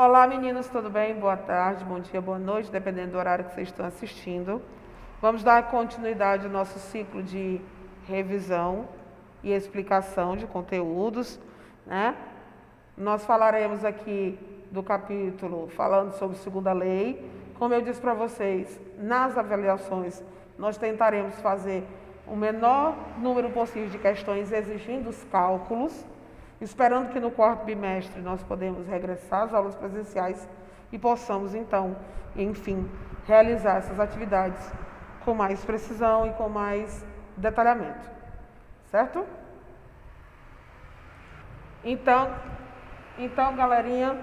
Olá, meninos, tudo bem? Boa tarde, bom dia, boa noite, dependendo do horário que vocês estão assistindo. Vamos dar continuidade ao nosso ciclo de revisão e explicação de conteúdos, né? Nós falaremos aqui do capítulo falando sobre segunda lei. Como eu disse para vocês, nas avaliações nós tentaremos fazer o menor número possível de questões exigindo os cálculos, esperando que no quarto bimestre nós podemos regressar às aulas presenciais e possamos, então, enfim, realizar essas atividades com mais precisão e com mais detalhamento. Certo? Então, galerinha,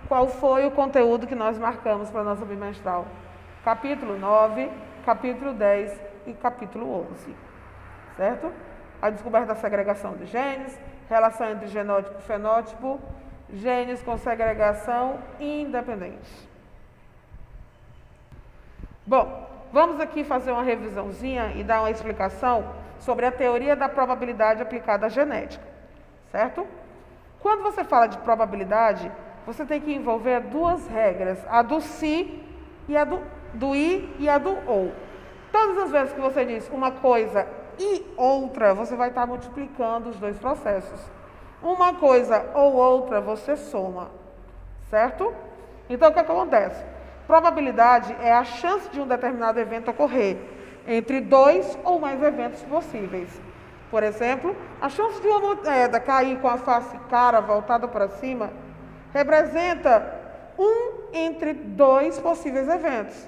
qual foi o conteúdo que nós marcamos para a nossa bimestral? Capítulo 9, capítulo 10 e capítulo 11. Certo? A descoberta da segregação de genes, relação entre genótipo e fenótipo, genes com segregação independente. Bom, vamos aqui fazer uma revisãozinha e dar uma explicação sobre a teoria da probabilidade aplicada à genética, certo? Quando você fala de probabilidade, você tem que envolver duas regras, a do se e a do i e a do ou. Todas as vezes que você diz uma coisa e outra, você vai estar multiplicando os dois processos. Uma coisa ou outra, você soma, certo? Então, o que acontece? Probabilidade é a chance de um determinado evento ocorrer entre dois ou mais eventos possíveis. Por exemplo, a chance de uma moeda cair com a face cara voltada para cima representa um entre dois possíveis eventos,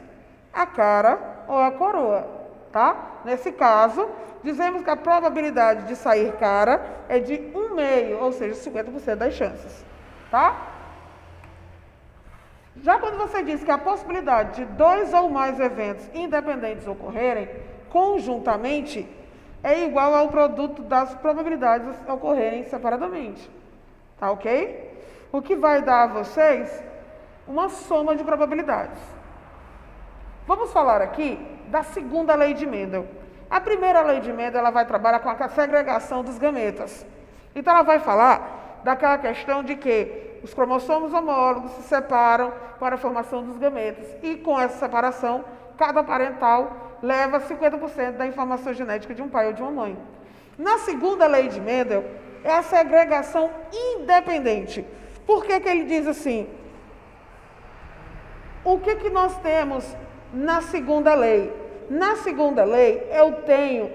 a cara ou a coroa, tá? Nesse caso, dizemos que a probabilidade de sair cara é de 1/2, ou seja, 50% das chances, tá? Já quando você diz que a possibilidade de dois ou mais eventos independentes ocorrerem conjuntamente é igual ao produto das probabilidades ocorrerem separadamente, tá ok? O que vai dar a vocês uma soma de probabilidades. Vamos falar aqui da segunda lei de Mendel. A primeira lei de Mendel, ela vai trabalhar com a segregação dos gametas. Então, ela vai falar daquela questão de que os cromossomos homólogos se separam para a formação dos gametas. E com essa separação, cada parental leva 50% da informação genética de um pai ou de uma mãe. Na segunda lei de Mendel, é a segregação independente. Por que que ele diz assim? O que nós temos na segunda lei? Na segunda lei, eu tenho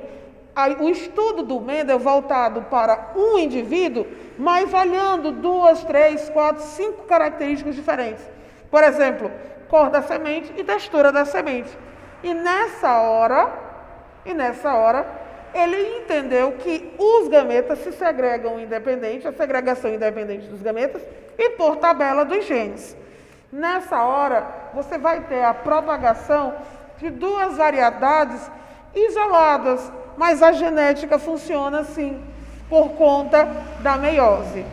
o estudo do Mendel voltado para um indivíduo, mas olhando 2, 3, 4, 5 características diferentes. Por exemplo, cor da semente e textura da semente. E nessa hora, ele entendeu que os gametas se segregam independente, a segregação independente dos gametas, e por tabela dos genes. Nessa hora, você vai ter a propagação de duas variedades isoladas, mas a genética funciona assim, por conta da meiose.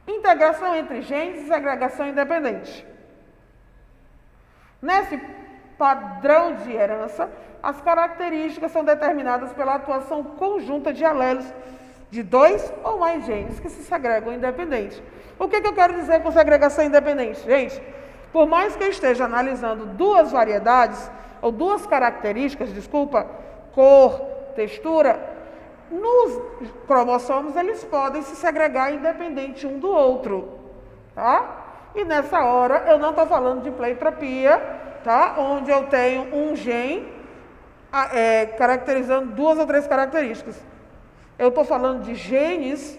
Integração entre genes e segregação independente. Nesse padrão de herança, as características são determinadas pela atuação conjunta de alelos de dois ou mais genes que se segregam independente. O que eu quero dizer com segregação independente? Gente, por mais que eu esteja analisando duas variedades, ou duas características, cor, textura, nos cromossomos eles podem se segregar independente um do outro, tá? E nessa hora eu não estou falando de pleiotropia, tá? Onde eu tenho um gene caracterizando 2 ou 3 características. Eu estou falando de genes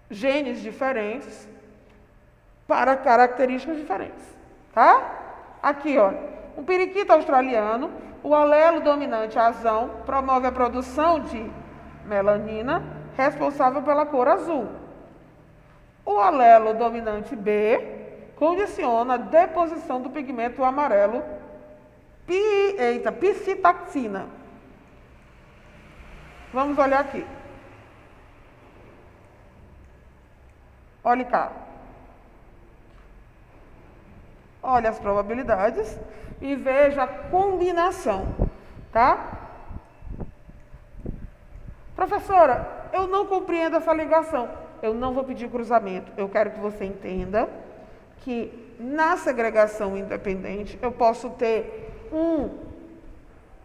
diferentes para características diferentes, tá? Aqui, ó, um periquito australiano, o alelo dominante azão promove a produção de melanina, responsável pela cor azul. O alelo dominante B condiciona a deposição do pigmento amarelo psitaxina. Vamos olhar aqui. Olhe cá. Olha as probabilidades e veja a combinação, tá? Professora, eu não compreendo essa ligação. Eu não vou pedir cruzamento. Eu quero que você entenda que na segregação independente eu posso ter 1,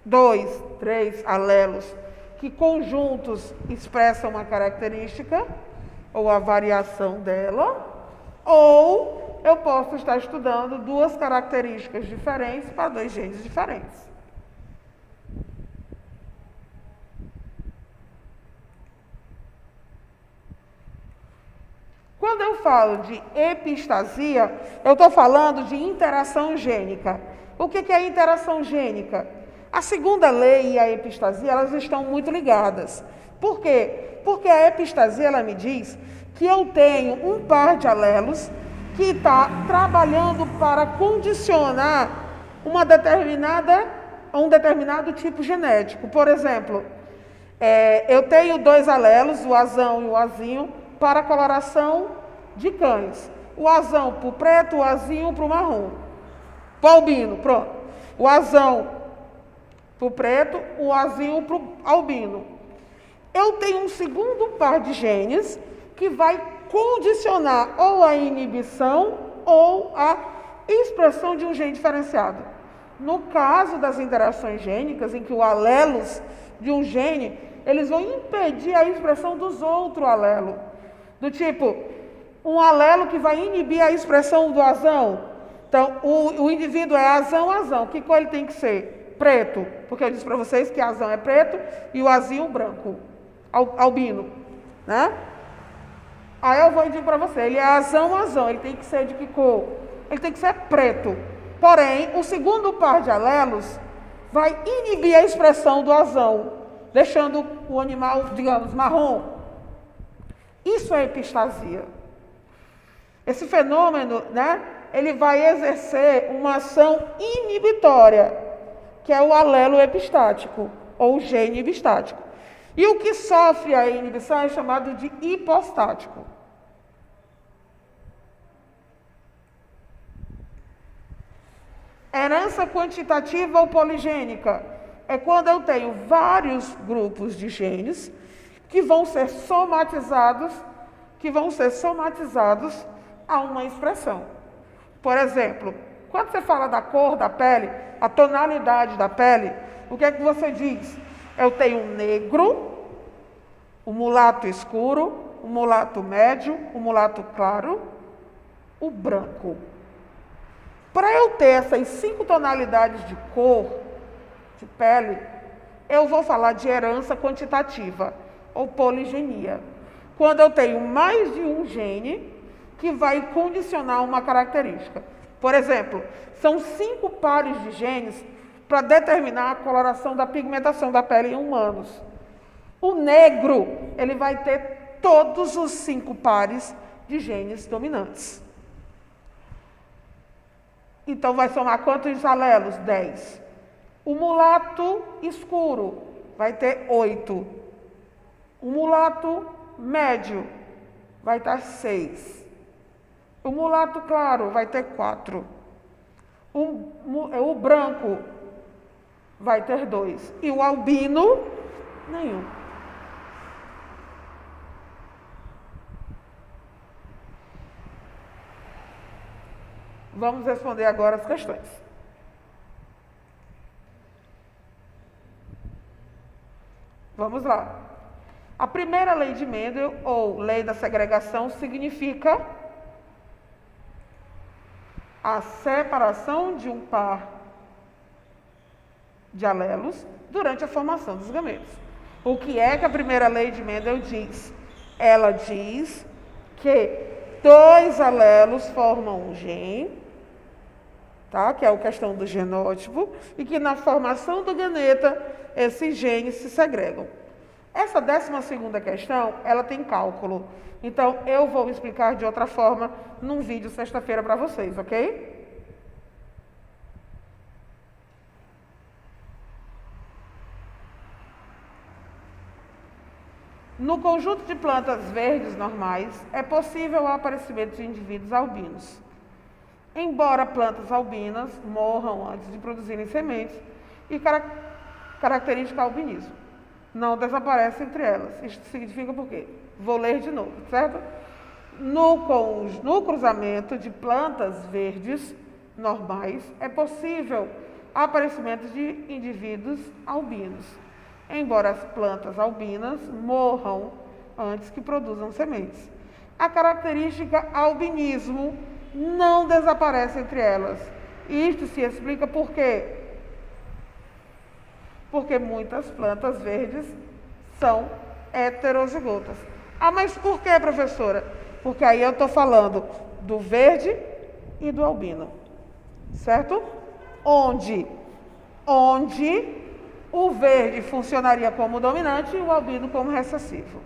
2, 3 alelos que conjuntos expressam uma característica ou a variação dela, ou eu posso estar estudando 2 características diferentes para 2 genes diferentes. Quando eu falo de epistasia, eu estou falando de interação gênica. O que é interação gênica? A segunda lei e a epistasia, elas estão muito ligadas. Por quê? Porque a epistasia, ela me diz que eu tenho um par de alelos que está trabalhando para condicionar um determinado tipo genético. Por exemplo, eu tenho 2 alelos, o azão e o azinho, para a coloração de cães. O azão para o preto, o azinho para o marrom. Para o albino, pronto. O azão para o preto, o azinho para o albino. Eu tenho um segundo par de genes que vai condicionar ou a inibição ou a expressão de um gene diferenciado. No caso das interações gênicas, em que os alelos de um gene, eles vão impedir a expressão dos outros alelos. Do tipo, um alelo que vai inibir a expressão do azão. Então, o indivíduo é azão. Que cor ele tem que ser? Preto. Porque eu disse para vocês que azão é preto e o azinho branco. Albino. Né? Aí eu vou dizer para você, ele é azão. Ele tem que ser de que cor? Ele tem que ser preto. Porém, o segundo par de alelos vai inibir a expressão do azão, deixando o animal, digamos, marrom. Isso é epistasia. Esse fenômeno, né, ele vai exercer uma ação inibitória, que é o alelo epistático, ou gene epistático. E o que sofre a inibição é chamado de hipostático. Herança quantitativa ou poligênica é quando eu tenho vários grupos de genes que vão ser somatizados a uma expressão. Por exemplo, quando você fala da cor da pele, a tonalidade da pele, o que é que você diz? Eu tenho um negro, o mulato escuro, o mulato médio, o mulato claro, o branco. Para eu ter essas 5 tonalidades de cor, de pele, eu vou falar de herança quantitativa, ou poligenia. Quando eu tenho mais de um gene que vai condicionar uma característica. Por exemplo, são 5 pares de genes para determinar a coloração da pigmentação da pele em humanos. O negro, ele vai ter todos os 5 pares de genes dominantes. Então, vai somar quantos alelos? 10. O mulato escuro vai ter 8. O mulato médio vai ter 6. O mulato claro vai ter 4. O branco vai ter 2. E o albino, nenhum. Vamos responder agora as questões. Vamos lá. A primeira lei de Mendel, ou lei da segregação, significa a separação de um par de alelos durante a formação dos gametos. O que é que a primeira lei de Mendel diz? Ela diz que 2 alelos formam um gene, tá? Que é a questão do genótipo, e que na formação do gameta, esses genes se segregam. Essa 12ª questão, ela tem cálculo. Então, eu vou explicar de outra forma num vídeo sexta-feira para vocês, ok? No conjunto de plantas verdes normais, é possível o aparecimento de indivíduos albinos. Embora plantas albinas morram antes de produzirem sementes e característica albinismo. não desaparece entre elas. Isso significa por quê? Vou ler de novo, certo? No cruzamento de plantas verdes normais, é possível aparecimento de indivíduos albinos, embora as plantas albinas morram antes que produzam sementes. A característica albinismo não desaparece entre elas. Isto se explica por quê? Porque muitas plantas verdes são heterozigotas. Ah, mas por que, professora? Porque aí eu estou falando do verde e do albino, certo? Onde o verde funcionaria como dominante e o albino como recessivo.